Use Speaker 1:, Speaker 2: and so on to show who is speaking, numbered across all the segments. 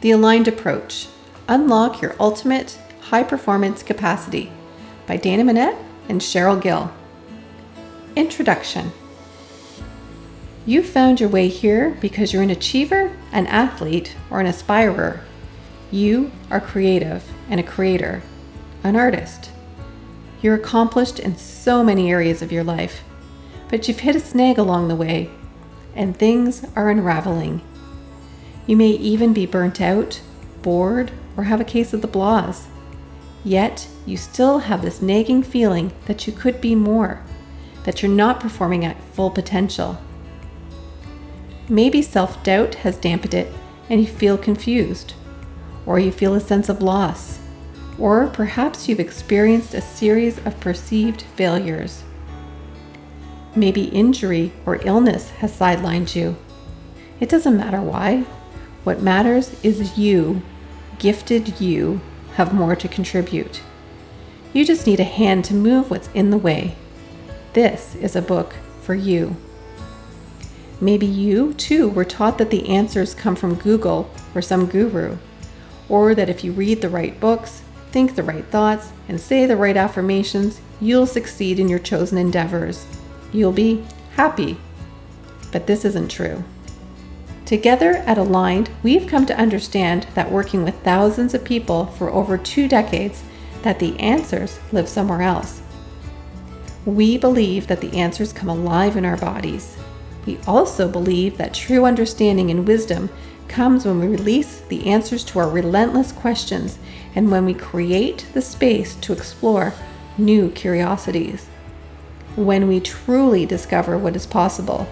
Speaker 1: The Aligned Approach: Unlock Your Ultimate High Performance Capacity by Dana Monette and Sheryl Gill. Introduction. You found your way here because you're an achiever, an athlete, or an aspirer. You are creative and a creator, an artist. You're accomplished in so many areas of your life, but you've hit a snag along the way, and things are unraveling. You may even be burnt out, bored, or have a case of the blahs. Yet, you still have this nagging feeling that you could be more, that you're not performing at full potential. Maybe self-doubt has dampened it and you feel confused, or you feel a sense of loss, or perhaps you've experienced a series of perceived failures. Maybe injury or illness has sidelined you. It doesn't matter why. What matters is you, gifted you, have more to contribute. You just need a hand to move what's in the way. This is a book for you. Maybe you, too, were taught that the answers come from Google or some guru, or that if you read the right books, think the right thoughts, and say the right affirmations, you'll succeed in your chosen endeavors. You'll be happy. But this isn't true. Together at Aligned, we've come to understand that working with thousands of people for over 2 decades, that the answers live somewhere else. We believe that the answers come alive in our bodies. We also believe that true understanding and wisdom comes when we release the answers to our relentless questions and when we create the space to explore new curiosities. When we truly discover what is possible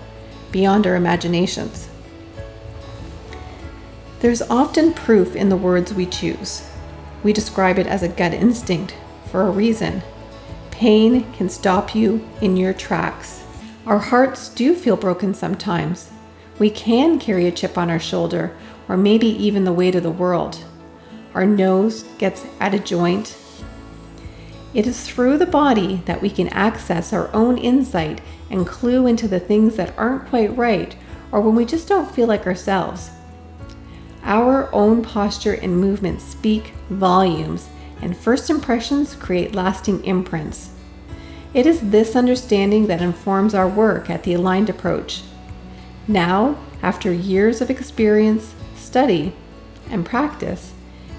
Speaker 1: beyond our imaginations. There's often proof in the words we choose. We describe it as a gut instinct for a reason. Pain can stop you in your tracks. Our hearts do feel broken sometimes. We can carry a chip on our shoulder, or maybe even the weight of the world. Our nose gets at a joint. It is through the body that we can access our own insight and clue into the things that aren't quite right, or when we just don't feel like ourselves. Our own posture and movement speak volumes, and first impressions create lasting imprints. It is this understanding that informs our work at the Aligned Approach. Now, after years of experience, study, and practice,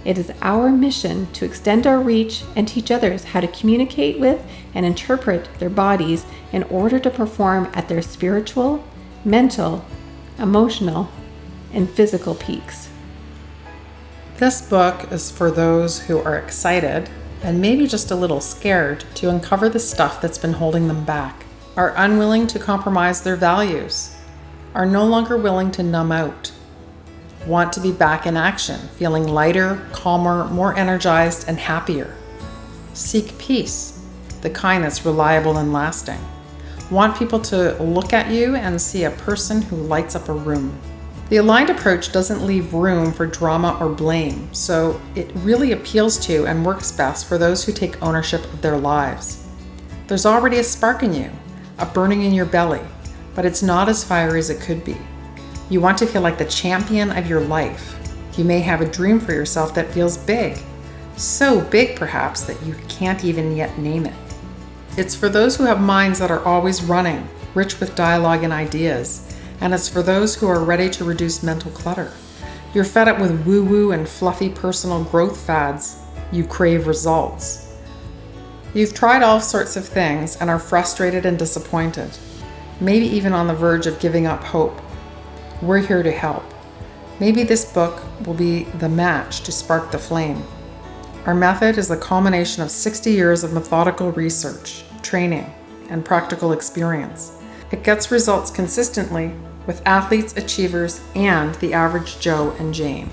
Speaker 1: it is our mission to extend our reach and teach others how to communicate with and interpret their bodies in order to perform at their spiritual, mental, emotional, and physical peaks.
Speaker 2: This book is for those who are excited and maybe just a little scared to uncover the stuff that's been holding them back, are unwilling to compromise their values, are no longer willing to numb out, want to be back in action, feeling lighter, calmer, more energized, and happier. Seek peace, the kind that's reliable and lasting. Want people to look at you and see a person who lights up a room. The Aligned Approach doesn't leave room for drama or blame, so it really appeals to and works best for those who take ownership of their lives. There's already a spark in you, a burning in your belly, but it's not as fiery as it could be. You want to feel like the champion of your life. You may have a dream for yourself that feels big, so big perhaps that you can't even yet name it. It's for those who have minds that are always running, rich with dialogue and ideas. And it's for those who are ready to reduce mental clutter. You're fed up with woo-woo and fluffy personal growth fads. You crave results. You've tried all sorts of things and are frustrated and disappointed, maybe even on the verge of giving up hope. We're here to help. Maybe this book will be the match to spark the flame. Our method is the culmination of 60 years of methodical research, training, and practical experience. It gets results consistently with athletes, achievers, and the average Joe and Jane.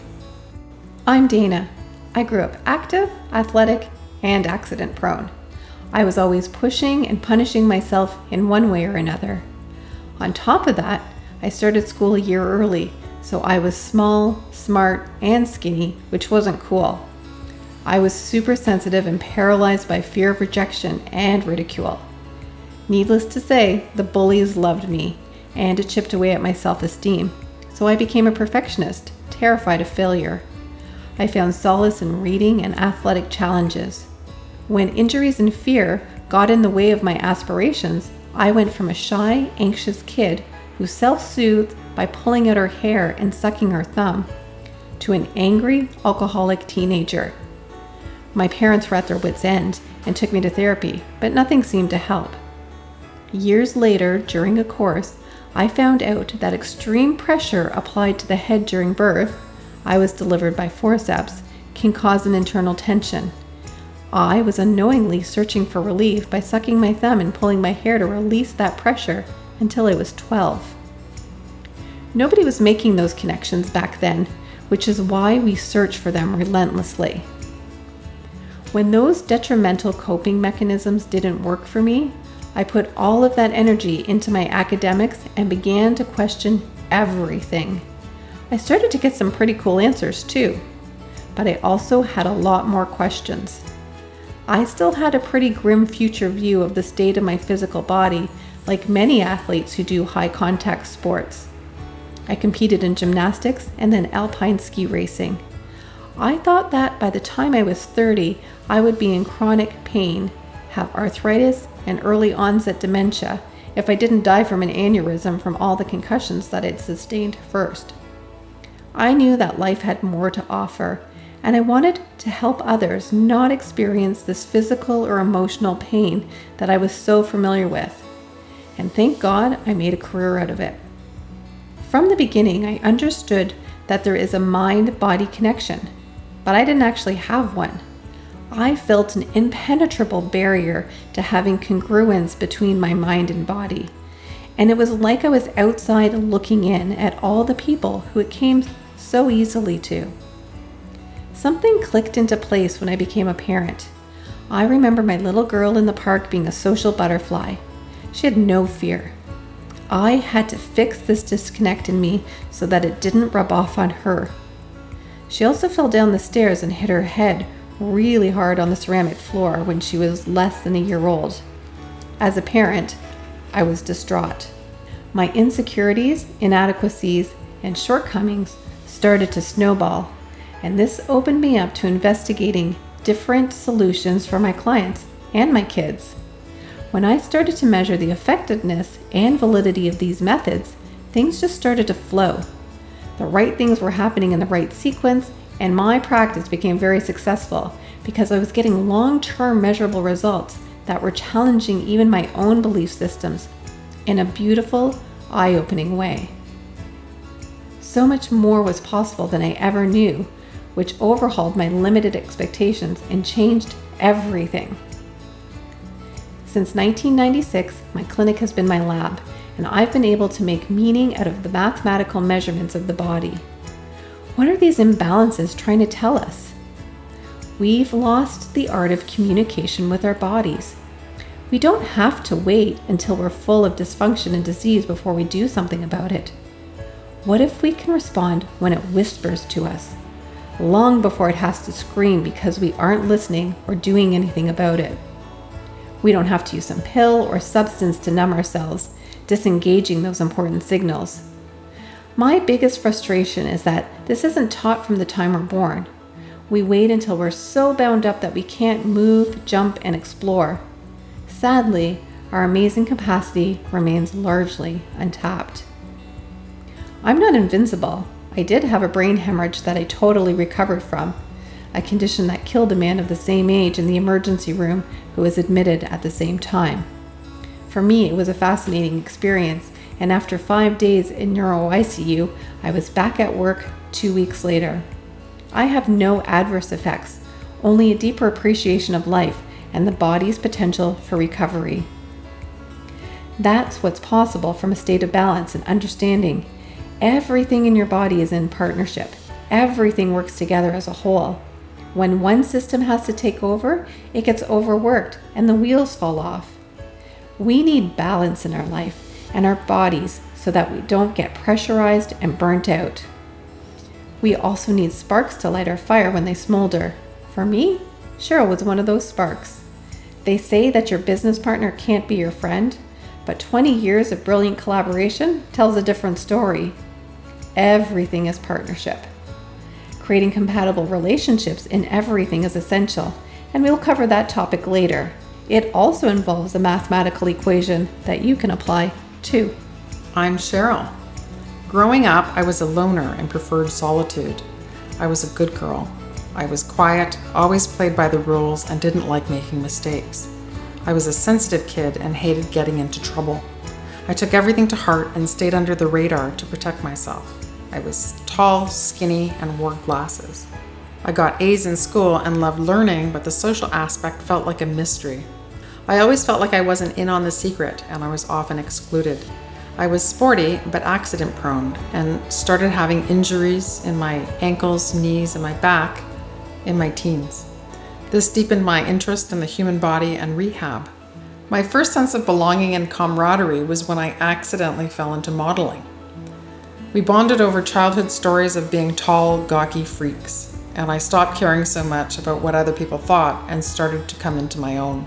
Speaker 1: I'm Dana. I grew up active, athletic, and accident-prone. I was always pushing and punishing myself in one way or another. On top of that, I started school a year early, so I was small, smart, and skinny, which wasn't cool. I was super sensitive and paralyzed by fear of rejection and ridicule. Needless to say, the bullies loved me, and it chipped away at my self-esteem, so I became a perfectionist, terrified of failure. I found solace in reading and athletic challenges. When injuries and fear got in the way of my aspirations, I went from a shy, anxious kid who self-soothed by pulling out her hair and sucking her thumb, to an angry, alcoholic teenager. My parents were at their wits' end and took me to therapy, but nothing seemed to help. Years later, during a course, I found out that extreme pressure applied to the head during birth, I was delivered by forceps, can cause an internal tension. I was unknowingly searching for relief by sucking my thumb and pulling my hair to release that pressure until I was 12. Nobody was making those connections back then, which is why we search for them relentlessly. When those detrimental coping mechanisms didn't work for me, I put all of that energy into my academics and began to question everything. I started to get some pretty cool answers too, but I also had a lot more questions. I still had a pretty grim future view of the state of my physical body, like many athletes who do high contact sports. I competed in gymnastics and then alpine ski racing. I thought that by the time I was 30, I would be in chronic pain, have arthritis, and early onset dementia if I didn't die from an aneurysm from all the concussions that I'd sustained first. I knew that life had more to offer, and I wanted to help others not experience this physical or emotional pain that I was so familiar with. And thank God I made a career out of it. From the beginning, I understood that there is a mind-body connection, but I didn't actually have one. I felt an impenetrable barrier to having congruence between my mind and body. And it was like I was outside looking in at all the people who it came so easily to. Something clicked into place when I became a parent. I remember my little girl in the park being a social butterfly. She had no fear. I had to fix this disconnect in me so that it didn't rub off on her. She also fell down the stairs and hit her head really hard on the ceramic floor when she was less than a year old. As a parent, I was distraught. My insecurities, inadequacies, and shortcomings started to snowball, and this opened me up to investigating different solutions for my clients and my kids. When I started to measure the effectiveness and validity of these methods, things just started to flow. The right things were happening in the right sequence, and my practice became very successful because I was getting long-term measurable results that were challenging even my own belief systems in a beautiful, eye-opening way. So much more was possible than I ever knew, which overhauled my limited expectations and changed everything. Since 1996, my clinic has been my lab, and I've been able to make meaning out of the mathematical measurements of the body. What are these imbalances trying to tell us? We've lost the art of communication with our bodies. We don't have to wait until we're full of dysfunction and disease before we do something about it. What if we can respond when it whispers to us, long before it has to scream because we aren't listening or doing anything about it? We don't have to use some pill or substance to numb ourselves, disengaging those important signals. My biggest frustration is that this isn't taught from the time we're born. We wait until we're so bound up that we can't move, jump, and explore. Sadly, our amazing capacity remains largely untapped. I'm not invincible. I did have a brain hemorrhage that I totally recovered from, a condition that killed a man of the same age in the emergency room who was admitted at the same time. For me, it was a fascinating experience, and after 5 days in neuro ICU, I was back at work 2 weeks later. I have no adverse effects, only a deeper appreciation of life and the body's potential for recovery. That's what's possible from a state of balance and understanding. Everything in your body is in partnership. Everything works together as a whole. When one system has to take over, it gets overworked and the wheels fall off. We need balance in our life and our bodies so that we don't get pressurized and burnt out. We also need sparks to light our fire when they smolder. For me, Sheryl was one of those sparks. They say that your business partner can't be your friend, but 20 years of brilliant collaboration tells a different story. Everything is partnership. Creating compatible relationships in everything is essential, and we'll cover that topic later. It also involves a mathematical equation that you can apply too.
Speaker 2: I'm Sheryl. Growing up, I was a loner and preferred solitude. I was a good girl. I was quiet, always played by the rules, and didn't like making mistakes. I was a sensitive kid and hated getting into trouble. I took everything to heart and stayed under the radar to protect myself. I was tall, skinny, and wore glasses. I got A's in school and loved learning, but the social aspect felt like a mystery. I always felt like I wasn't in on the secret, and I was often excluded. I was sporty, but accident-prone, and started having injuries in my ankles, knees, and my back in my teens. This deepened my interest in the human body and rehab. My first sense of belonging and camaraderie was when I accidentally fell into modeling. We bonded over childhood stories of being tall, gawky freaks, and I stopped caring so much about what other people thought and started to come into my own.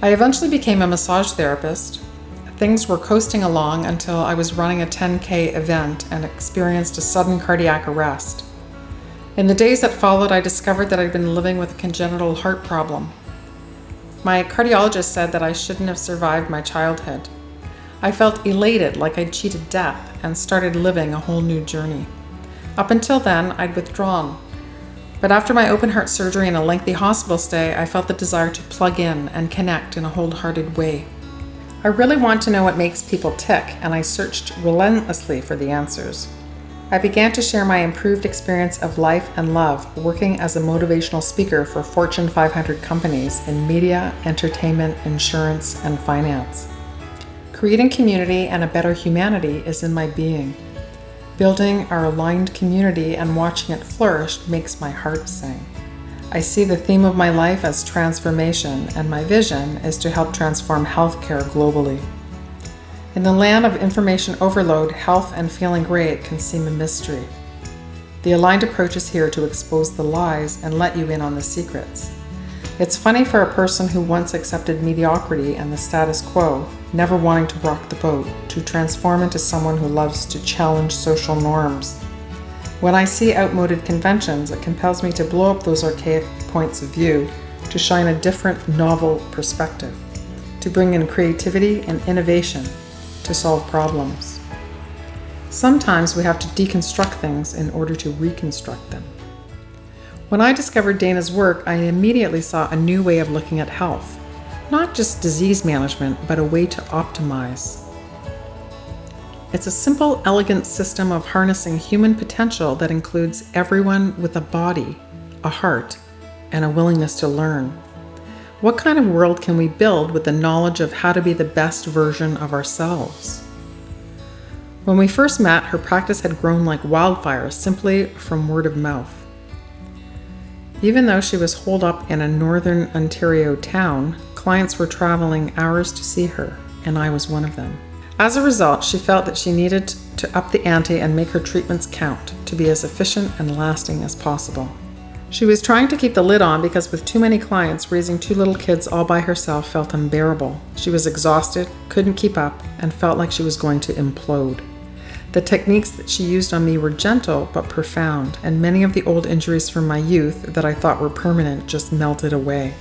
Speaker 2: I eventually became a massage therapist. Things were coasting along until I was running a 10K event and experienced a sudden cardiac arrest. In the days that followed, I discovered that I'd been living with a congenital heart problem. My cardiologist said that I shouldn't have survived my childhood. I felt elated, like I'd cheated death, and started living a whole new journey. Up until then, I'd withdrawn. But after my open heart surgery and a lengthy hospital stay, I felt the desire to plug in and connect in a wholehearted way. I really want to know what makes people tick, and I searched relentlessly for the answers. I began to share my improved experience of life and love working as a motivational speaker for Fortune 500 companies in media, entertainment, insurance, and finance. Creating community and a better humanity is in my being. Building our aligned community and watching it flourish makes my heart sing. I see the theme of my life as transformation, and my vision is to help transform healthcare globally. In the land of information overload, health and feeling great can seem a mystery. The aligned approach is here to expose the lies and let you in on the secrets. It's funny for a person who once accepted mediocrity and the status quo, never wanting to rock the boat, to transform into someone who loves to challenge social norms. When I see outmoded conventions, it compels me to blow up those archaic points of view, to shine a different, novel perspective, to bring in creativity and innovation, to solve problems. Sometimes we have to deconstruct things in order to reconstruct them. When I discovered Dana's work, I immediately saw a new way of looking at health. Not just disease management, but a way to optimize. It's a simple, elegant system of harnessing human potential that includes everyone with a body, a heart, and a willingness to learn. What kind of world can we build with the knowledge of how to be the best version of ourselves? When we first met, her practice had grown like wildfire simply from word of mouth. Even though she was holed up in a northern Ontario town, clients were traveling hours to see her, and I was one of them. As a result, she felt that she needed to up the ante and make her treatments count, to be as efficient and lasting as possible. She was trying to keep the lid on because with too many clients, raising 2 little kids all by herself felt unbearable. She was exhausted, couldn't keep up, and felt like she was going to implode. The techniques that she used on me were gentle but profound, and many of the old injuries from my youth that I thought were permanent just melted away.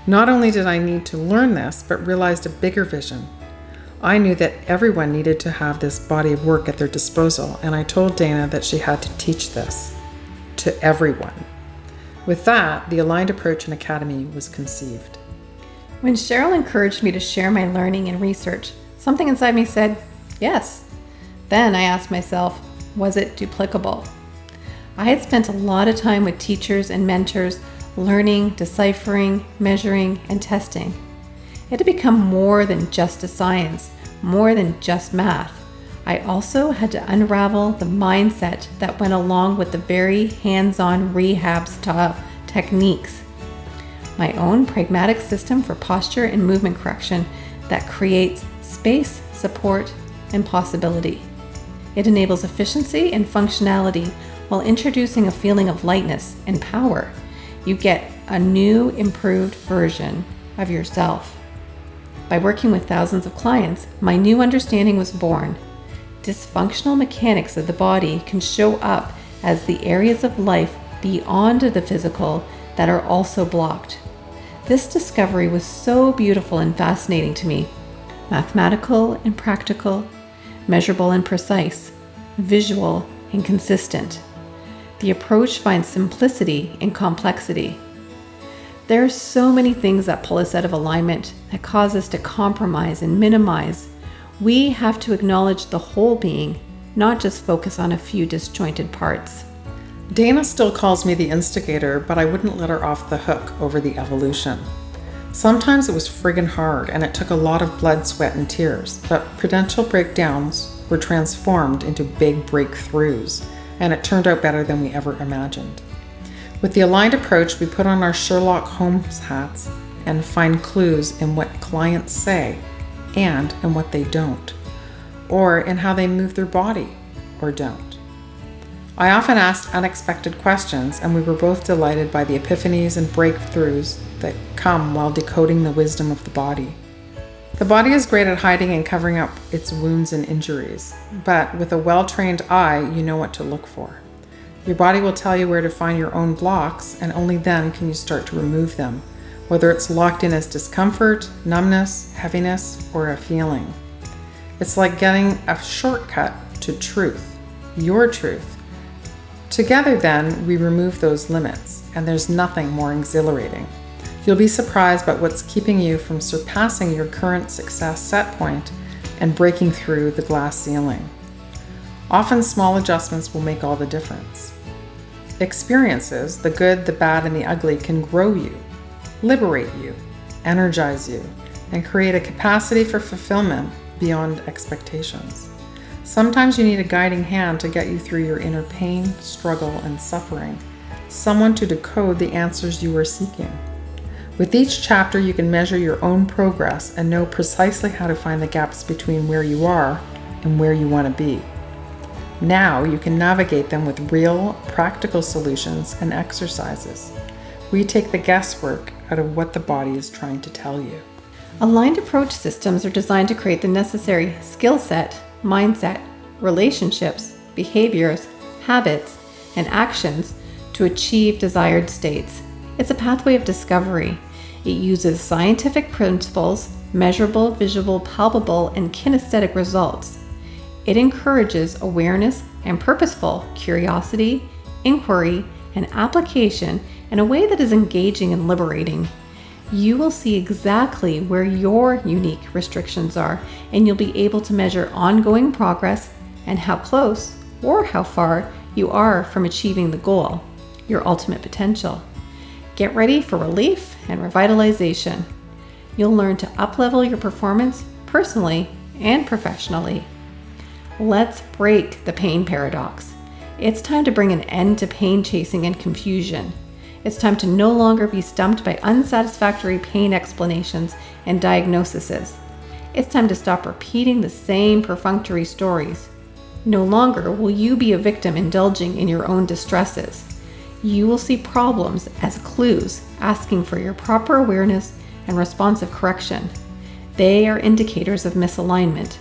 Speaker 2: Not only did I need to learn this, but realized a bigger vision. I knew that everyone needed to have this body of work at their disposal, and I told Dana that she had to teach this to everyone. With that, the Aligned Approach and Academy was conceived.
Speaker 1: When Sheryl encouraged me to share my learning and research, something inside me said, yes. Then I asked myself, was it duplicable? I had spent a lot of time with teachers and mentors, learning, deciphering, measuring, and testing. It had become more than just a science, more than just math. I also had to unravel the mindset that went along with the very hands-on rehab style techniques. My own pragmatic system for posture and movement correction that creates space, support, and possibility. It enables efficiency and functionality while introducing a feeling of lightness and power. You get a new, improved version of yourself. By working with thousands of clients, my new understanding was born. Dysfunctional mechanics of the body can show up as the areas of life beyond the physical that are also blocked. This discovery was so beautiful and fascinating to me. Mathematical and practical, measurable and precise, visual and consistent. The approach finds simplicity in complexity. There are so many things that pull us out of alignment, that cause us to compromise and minimize. We have to acknowledge the whole being, not just focus on a few disjointed parts.
Speaker 2: Dana still calls me the instigator, but I wouldn't let her off the hook over the evolution. Sometimes it was friggin' hard, and it took a lot of blood, sweat, and tears, but prudential breakdowns were transformed into big breakthroughs, and it turned out better than we ever imagined. With the aligned approach, we put on our Sherlock Holmes hats and find clues in what clients say and in what they don't, or in how they move their body or don't. I often asked unexpected questions, and we were both delighted by the epiphanies and breakthroughs that come while decoding the wisdom of the body. The body is great at hiding and covering up its wounds and injuries, but with a well-trained eye, you know what to look for. Your body will tell you where to find your own blocks, and only then can you start to remove them, whether it's locked in as discomfort, numbness, heaviness, or a feeling. It's like getting a shortcut to truth, your truth. Together then, we remove those limits, and there's nothing more exhilarating. You'll be surprised by what's keeping you from surpassing your current success set point and breaking through the glass ceiling. Often small adjustments will make all the difference. Experiences, the good, the bad, and the ugly, can grow you, liberate you, energize you, and create a capacity for fulfillment beyond expectations. Sometimes you need a guiding hand to get you through your inner pain, struggle, and suffering, someone to decode the answers you are seeking. With each chapter, you can measure your own progress and know precisely how to find the gaps between where you are and where you want to be. Now you can navigate them with real, practical solutions and exercises. We take the guesswork out of what the body is trying to tell you.
Speaker 1: Aligned approach systems are designed to create the necessary skill set, mindset, relationships, behaviors, habits, and actions to achieve desired states. It's a pathway of discovery. It uses scientific principles, measurable, visual, palpable, and kinesthetic results. It encourages awareness and purposeful curiosity, inquiry, and application in a way that is engaging and liberating. You will see exactly where your unique restrictions are, and you'll be able to measure ongoing progress and how close or how far you are from achieving the goal, your ultimate potential. Get ready for relief and revitalization. You'll learn to uplevel your performance personally and professionally. Let's break the pain paradox. It's time to bring an end to pain chasing and confusion. It's time to no longer be stumped by unsatisfactory pain explanations and diagnoses. It's time to stop repeating the same perfunctory stories. No longer will you be a victim indulging in your own distresses. You will see problems as clues asking for your proper awareness and responsive correction. They are indicators of misalignment.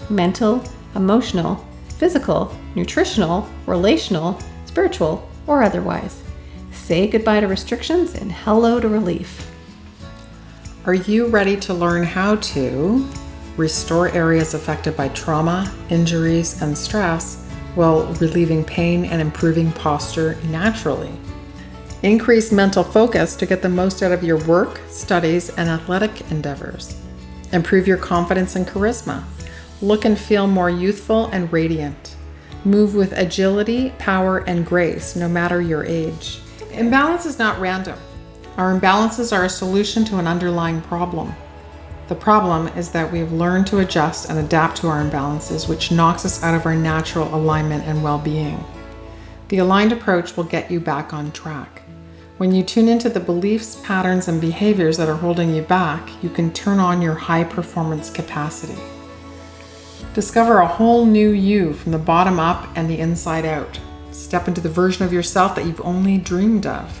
Speaker 1: Mental, emotional, physical, nutritional, relational, spiritual, or otherwise. Say goodbye to restrictions and hello to relief.
Speaker 2: Are you ready to learn how to restore areas affected by trauma, injuries, and stress while relieving pain and improving posture naturally? Increase mental focus to get the most out of your work, studies, and athletic endeavors. Improve your confidence and charisma. Look and feel more youthful and radiant. Move with agility, power, and grace, no matter your age. Imbalance is not random. Our imbalances are a solution to an underlying problem. The problem is that we've learned to adjust and adapt to our imbalances, which knocks us out of our natural alignment and well-being. The aligned approach will get you back on track. When you tune into the beliefs, patterns, and behaviors that are holding you back, you can turn on your high-performance capacity. Discover a whole new you from the bottom up and the inside out. Step into the version of yourself that you've only dreamed of.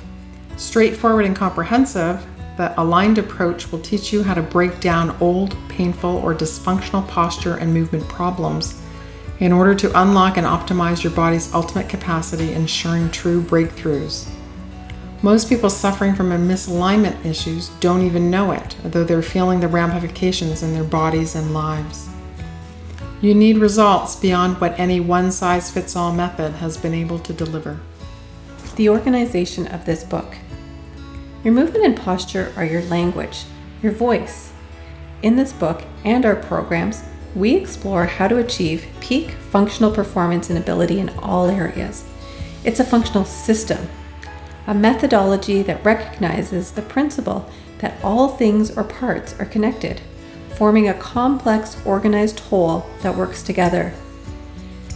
Speaker 2: Straightforward and comprehensive, the aligned approach will teach you how to break down old, painful, or dysfunctional posture and movement problems in order to unlock and optimize your body's ultimate capacity, ensuring true breakthroughs. Most people suffering from misalignment issues don't even know it, although they're feeling the ramifications in their bodies and lives. You need results beyond what any one-size-fits-all method has been able to deliver.
Speaker 1: The organization of this book. Your movement and posture are your language, your voice. In this book and our programs, we explore how to achieve peak functional performance and ability in all areas. It's a functional system, a methodology that recognizes the principle that all things or parts are connected, forming a complex, organized whole that works together.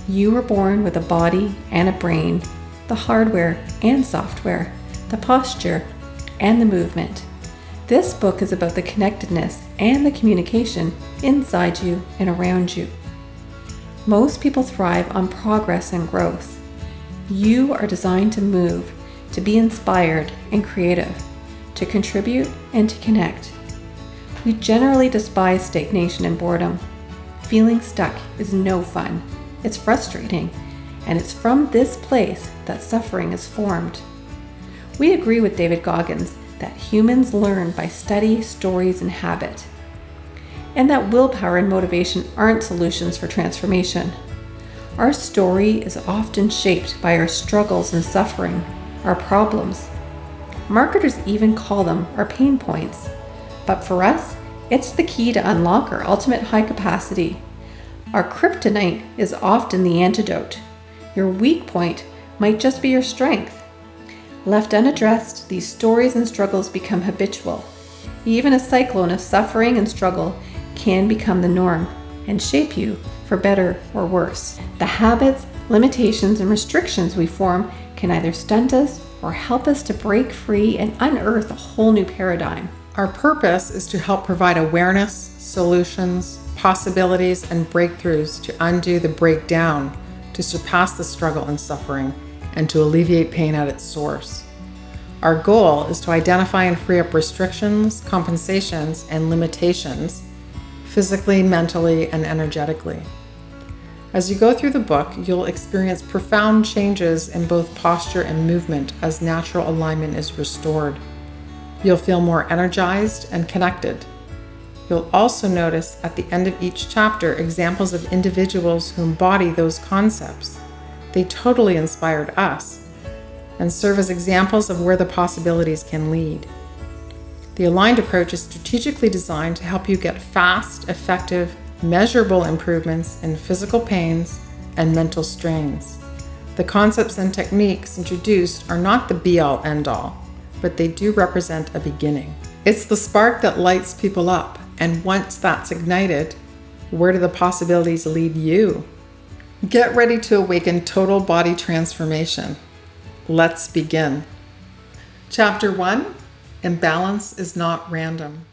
Speaker 1: You were born with a body and a brain, the hardware and software, the posture and the movement. This book is about the connectedness and the communication inside you and around you. Most people thrive on progress and growth. You are designed to move, to be inspired and creative, to contribute and to connect. We generally despise stagnation and boredom. Feeling stuck is no fun. It's frustrating, and it's from this place that suffering is formed. We agree with David Goggins that humans learn by study, stories, and habit, and that willpower and motivation aren't solutions for transformation. Our story is often shaped by our struggles and suffering, our problems. Marketers even call them our pain points. But for us, it's the key to unlock our ultimate high capacity. Our kryptonite is often the antidote. Your weak point might just be your strength. Left unaddressed, these stories and struggles become habitual. Even a cyclone of suffering and struggle can become the norm and shape you for better or worse. The habits, limitations, and restrictions we form can either stunt us or help us to break free and unearth a whole new paradigm.
Speaker 2: Our purpose is to help provide awareness, solutions, possibilities, and breakthroughs to undo the breakdown, to surpass the struggle and suffering, and to alleviate pain at its source. Our goal is to identify and free up restrictions, compensations, and limitations, physically, mentally, and energetically. As you go through the book, you'll experience profound changes in both posture and movement as natural alignment is restored. You'll feel more energized and connected. You'll also notice at the end of each chapter examples of individuals who embody those concepts. They totally inspired us and serve as examples of where the possibilities can lead. The aligned approach is strategically designed to help you get fast, effective, measurable improvements in physical pains and mental strains. The concepts and techniques introduced are not the be-all, end-all, but they do represent a beginning. It's the spark that lights people up, and once that's ignited, where do the possibilities lead you? Get ready to awaken total body transformation. Let's begin. Chapter 1: Imbalance is not random.